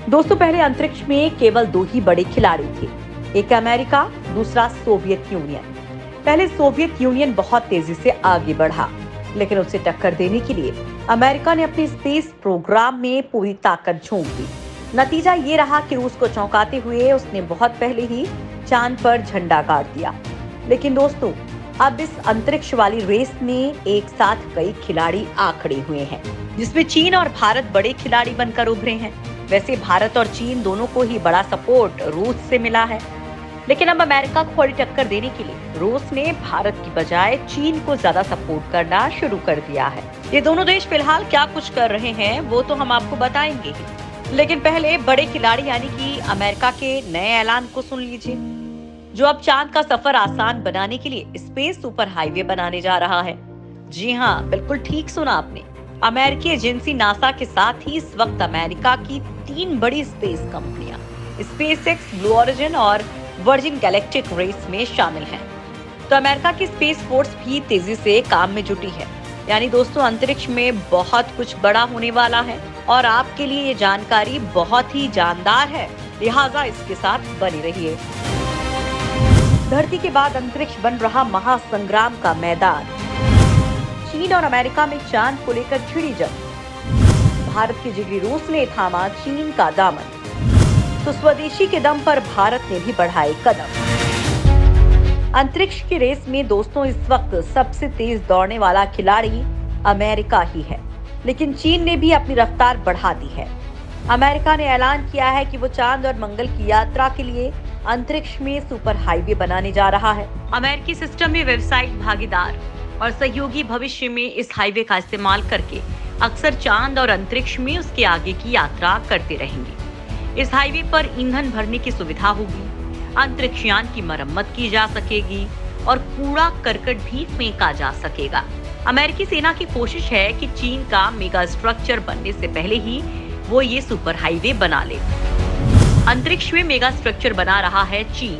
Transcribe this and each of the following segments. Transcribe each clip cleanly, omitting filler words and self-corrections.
दोस्तों, पहले अंतरिक्ष में केवल दो ही बड़े खिलाड़ी थे, एक अमेरिका, दूसरा सोवियत यूनियन। पहले सोवियत यूनियन बहुत तेजी से आगे बढ़ा, लेकिन उसे टक्कर देने के लिए अमेरिका ने अपने स्पेस प्रोग्राम में पूरी ताकत झोंक दी। नतीजा ये रहा कि रूस को चौंकाते हुए उसने बहुत पहले ही चांद पर झंडा गाड़ दिया। लेकिन दोस्तों, अब इस अंतरिक्ष वाली रेस में एक साथ कई खिलाड़ी आ खड़े हुए हैं, जिसमें चीन और भारत बड़े खिलाड़ी बनकर उभरे हैं। वैसे भारत और चीन दोनों को ही बड़ा सपोर्ट रूस से मिला है, लेकिन अब अमेरिका को बड़ी टक्कर देने के लिए रूस ने भारत की बजाय चीन को ज्यादा सपोर्ट करना शुरू कर दिया है। ये दोनों देश फिलहाल क्या कुछ कर रहे हैं वो तो हम आपको बताएंगे ही, लेकिन पहले बड़े खिलाड़ी यानी कि अमेरिका के नए ऐलान को सुन लीजिए, जो अब चांद का सफर आसान बनाने के लिए स्पेस सुपर हाईवे बनाने जा रहा है। जी हाँ, बिल्कुल ठीक सुना आपने। अमेरिकी एजेंसी नासा के साथ ही इस वक्त अमेरिका की 3 बड़ी स्पेस कंपनियां स्पेसएक्स, ब्लू ओरिजिन और वर्जिन गैलेक्टिक रेस में शामिल हैं। तो अमेरिका की स्पेस फोर्स भी तेजी से काम में जुटी है। यानी दोस्तों, अंतरिक्ष में बहुत कुछ बड़ा होने वाला है और आपके लिए ये जानकारी बहुत ही जानदार है, लिहाजा इसके साथ बने रहिए। धरती के बाद अंतरिक्ष बन रहा महासंग्राम का मैदान। चीन और अमेरिका में चांद को लेकर छिड़ी जंग। भारत के जिगरी रूस ने थामा चीन का दामन, तो स्वदेशी के दम पर भारत ने भी बढ़ाए कदम। अंतरिक्ष की रेस में दोस्तों, इस वक्त सबसे तेज दौड़ने वाला खिलाड़ी अमेरिका ही है, लेकिन चीन ने भी अपनी रफ्तार बढ़ा दी है। अमेरिका ने ऐलान किया है कि वो चांद और मंगल की यात्रा के लिए अंतरिक्ष में सुपर हाईवे बनाने जा रहा है। अमेरिकी सिस्टम में व्यावसायिक भागीदार और सहयोगी भविष्य में इस हाईवे का इस्तेमाल करके अक्सर चांद और अंतरिक्ष में उसके आगे की यात्रा करते रहेंगे। इस हाईवे पर ईंधन भरने की सुविधा होगी, अंतरिक्ष यान की मरम्मत की जा सकेगी और कूड़ा करकट भी फेंका जा सकेगा। अमेरिकी सेना की कोशिश है कि चीन का मेगा स्ट्रक्चर बनने से पहले ही वो ये सुपर हाईवे बना ले। अंतरिक्ष में मेगा स्ट्रक्चर बना रहा है चीन।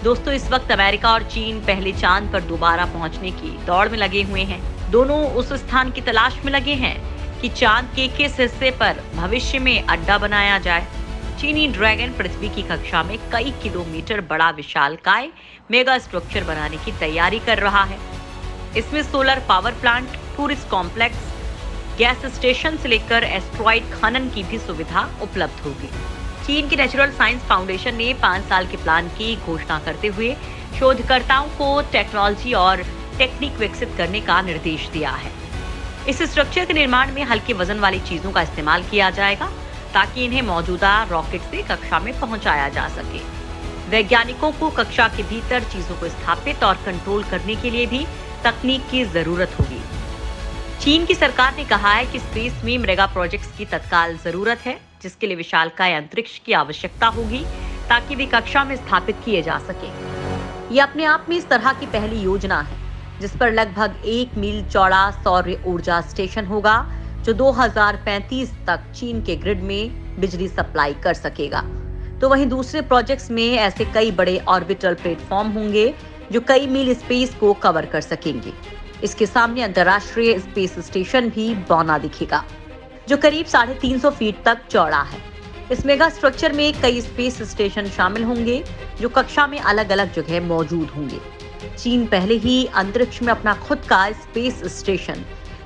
दोस्तों, इस वक्त अमेरिका और चीन पहले चांद पर दोबारा पहुंचने की दौड़ में लगे हुए हैं। दोनों उस स्थान की तलाश में लगे हैं कि चांद के किस हिस्से पर भविष्य में अड्डा बनाया जाए। चीनी ड्रैगन पृथ्वी की कक्षा में कई किलोमीटर बड़ा विशालकाय मेगा स्ट्रक्चर बनाने की तैयारी कर रहा है। इसमें solar power plant, tourist complex, gas station से लेकर एस्ट्रॉइड खनन की भी सुविधा उपलब्ध होगी। चीन की नेचुरल साइंस फाउंडेशन ने 5 साल के प्लान की घोषणा करते हुए शोधकर्ताओं को टेक्नोलॉजी और टेक्निक विकसित करने का निर्देश दिया है। इस स्ट्रक्चर के निर्माण में हल्के वजन वाली चीजों का इस्तेमाल किया जाएगा ताकि इन्हें मौजूदा रॉकेट से कक्षा में पहुंचाया जा सके। वैज्ञानिकों को कक्षा के भीतर चीजों को स्थापित और कंट्रोल करने के लिए भी तकनीक की जरूरत होगी। चीन की सरकार ने कहा है कि स्पेस में मेगा प्रोजेक्ट्स की तत्काल जरूरत है, जिसके लिए विशालकाय अंतरिक्ष की आवश्यकता होगी ताकि वे कक्षा में स्थापित किए जा सके। ये अपने आप में इस तरह की पहली योजना है जिस पर लगभग 1 मील चौड़ा सौर ऊर्जा स्टेशन होगा, जो 2035 तक चीन के ग्रिड में बिजली सप्लाई कर सकेगा। तो वहीं दूसरे प्रोजेक्ट्स में ऐसे कई बड़े ऑर्बिटल प्लेटफॉर्म होंगे जो कई मील स्पेस को कवर कर सकेंगे। इसके सामने अंतर्राष्ट्रीय स्पेस स्टेशन भी बौना दिखेगा, जो करीब 350 फीट तक चौड़ा है। इस मेगा स्ट्रक्चर में कई स्पेस स्टेशन शामिल होंगे जो कक्षा में अलग अलग जगह मौजूद होंगे। चीन पहले ही अंतरिक्ष में अपना खुद का स्पेस स्टेशन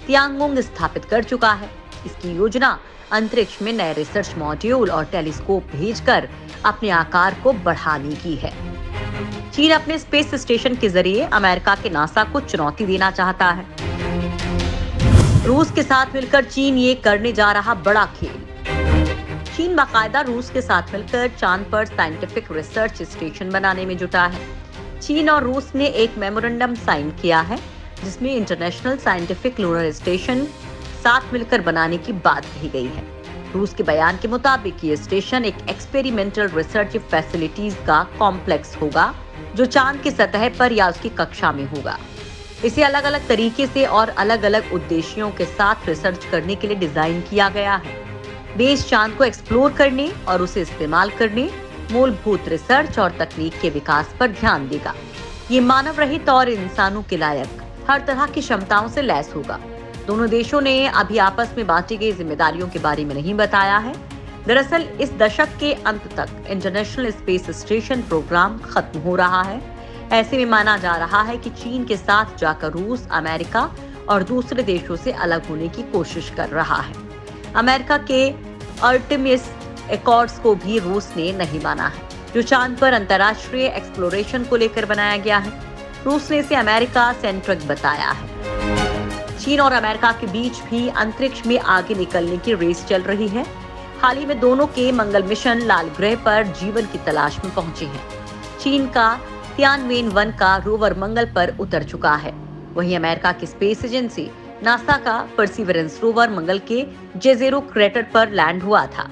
तियांगोंग स्थापित कर चुका है। इसकी योजना अंतरिक्ष में नए रिसर्च मॉड्यूल और टेलीस्कोप भेजकर अपने आकार को बढ़ाने की है। चीन अपने स्पेस स्टेशन के जरिए अमेरिका के नासा को चुनौती देना चाहता है। रूस के साथ मिलकर चीन ये करने जा रहा बड़ा खेल। चीन बाकायदा रूस के साथ मिलकर चांद पर साइंटिफिक रिसर्च स्टेशन बनाने में जुटा है। चीन और रूस ने एक मेमोरेंडम साइन किया है जिसमें इंटरनेशनल साइंटिफिक लूनर स्टेशन साथ मिलकर बनाने की बात कही गई है। रूस के बयान के मुताबिक ये स्टेशन एक एक्सपेरिमेंटल रिसर्च फैसिलिटीज का कॉम्प्लेक्स होगा जो चांद की सतह पर या उसकी कक्षा में होगा। इसे अलग अलग तरीके से और अलग अलग उद्देश्यों के साथ रिसर्च करने के लिए डिजाइन किया गया है। बेस चांद को एक्सप्लोर करने और उसे इस्तेमाल करने, मूलभूत रिसर्च और तकनीक के विकास पर ध्यान देगा। ये मानव रहित और इंसानों के लायक हर तरह की क्षमताओं से लैस होगा। दोनों देशों ने अभी आपस में बांटी गई जिम्मेदारियों के बारे में नहीं बताया है, दरअसल इस दशक के अंत तक इंटरनेशनल स्पेस स्टेशन प्रोग्राम खत्म हो रहा है। ऐसे में माना जा रहा है कि चीन के साथ जाकर रूस अमेरिका और दूसरे देशों से अलग होने की कोशिश कर रहा है। अमेरिका के आर्टेमिस एकॉर्ड्स को भी रूस ने नहीं माना है, जो चांद पर अंतर्राष्ट्रीय एक्सप्लोरेशन को लेकर बनाया गया है। रूस ने इसे अमेरिका सेंट्रिक बताया है। चीन और अमेरिका के बीच भी अंतरिक्ष में आगे निकलने की रेस चल रही है। हाल ही में दोनों के मंगल मिशन लाल ग्रह पर जीवन की तलाश में पहुंचे हैं। चीन का तियानवेन-1 का रोवर मंगल पर उतर चुका है। वहीं अमेरिका की स्पेस एजेंसी नासा का परसिवरेंस रोवर मंगल के जेजेरो क्रेटर पर लैंड हुआ था।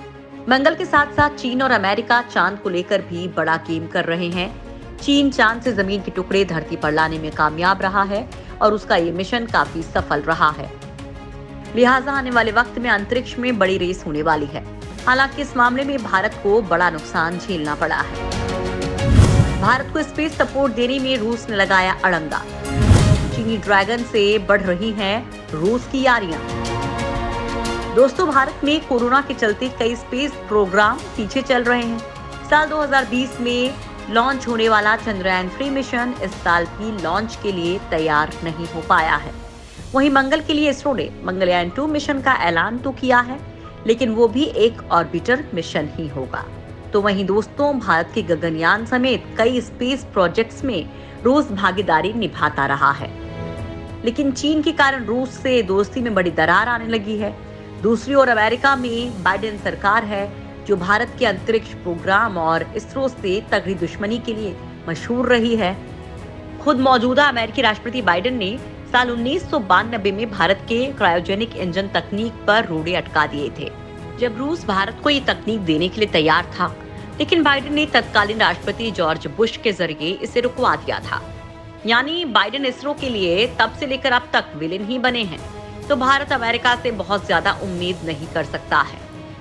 मंगल के साथ साथ चीन और अमेरिका चांद को लेकर भी बड़ा गेम कर रहे हैं। चीन चांद से जमीन के टुकड़े धरती पर लाने में कामयाब रहा है और उसका ये मिशन काफी सफल रहा है। लिहाजा आने वाले वक्त में अंतरिक्ष में बड़ी रेस होने वाली है। हालांकि इस मामले में भारत को बड़ा नुकसान झेलना पड़ा है। भारत को स्पेस सपोर्ट देने में रूस ने लगाया अड़ंगा। चीनी ड्रैगन से बढ़ रही हैं रूस की यारियां। दोस्तों, भारत में कोरोना के चलते कई स्पेस प्रोग्राम पीछे चल रहे हैं। साल 2020 में लॉन्च होने वाला चंद्रयान 3 मिशन इस साल भी लॉन्च के लिए तैयार नहीं हो पाया है। वहीं मंगल के लिए इसरो ने मंगलयान 2 मिशन का ऐलान तो किया है, लेकिन वो भी एक ऑर्बिटर मिशन ही होगा। तो वहीं दोस्तों, भारत के गगनयान समेत कई स्पेस प्रोजेक्ट्स में रूस भागीदारी निभाता रहा है, लेकिन चीन के कारण रूस से दोस्ती में बड़ी दरार आने लगी है। दूसरी ओर अमेरिका में बाइडेन सरकार है, जो भारत के अंतरिक्ष प्रोग्राम और इसरो से तगड़ी दुश्मनी के लिए मशहूर रही है। खुद मौजूदा अमेरिकी राष्ट्रपति बाइडेन ने साल 1992 में भारत के क्रायोजेनिक इंजन तकनीक पर रोड़े अटका दिए थे, जब रूस भारत को ये तकनीक देने के लिए तैयार था, लेकिन बाइडेन ने तत्कालीन राष्ट्रपति जॉर्ज बुश के जरिए इसे रुकवा दिया था। यानी बाइडेन इसरो के लिए तब से लेकर अब तक विलेन ही बने हैं। तो भारत अमेरिका से बहुत ज्यादा उम्मीद नहीं कर सकता है।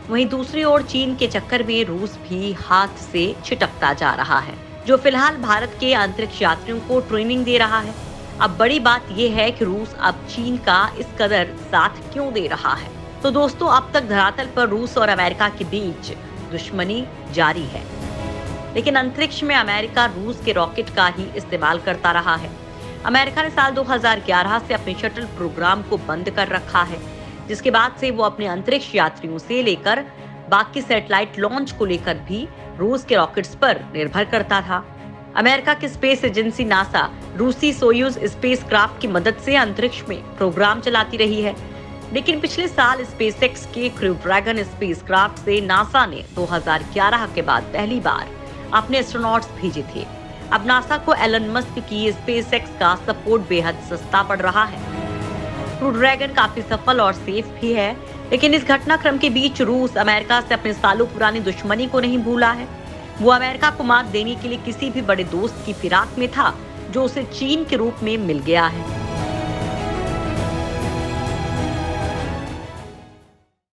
वहीं दूसरी ओर चीन के चक्कर में रूस भी हाथ से छिटकता जा रहा है, जो फिलहाल भारत के अंतरिक्ष यात्रियों को ट्रेनिंग दे रहा है। अब बड़ी बात यह है कि रूस अब चीन का इस कदर साथ क्यों दे रहा है। तो दोस्तों, अब तक धरातल पर रूस और अमेरिका के बीच दुश्मनी जारी है, लेकिन अंतरिक्ष में अमेरिका रूस के रॉकेट का ही इस्तेमाल करता रहा है। अमेरिका ने साल 2011 से अपने शटल प्रोग्राम को बंद कर रखा है, जिसके बाद से वो अपने अंतरिक्ष यात्रियों से लेकर बाकी सैटेलाइट लॉन्च को लेकर भी रूस के रॉकेट्स पर निर्भर करता था। अमेरिका की स्पेस एजेंसी नासा रूसी सोयूज स्पेसक्राफ्ट की मदद से अंतरिक्ष में प्रोग्राम चलाती रही है, लेकिन पिछले साल स्पेसएक्स के क्रू ड्रैगन स्पेसक्राफ्ट से नासा ने 2011 के बाद पहली बार अपने एस्ट्रोनॉट्स भेजे थे। अब नासा को एलन मस्क की स्पेसएक्स का सपोर्ट बेहद सस्ता पड़ रहा है। क्रू ड्रैगन काफी सफल और सेफ भी है, लेकिन इस घटनाक्रम के बीच रूस अमेरिका से अपने सालों पुरानी दुश्मनी को नहीं भूला है। वो अमेरिका को मात देने के लिए किसी भी बड़े दोस्त की फिराक में था, जो उसे चीन के रूप में मिल गया है।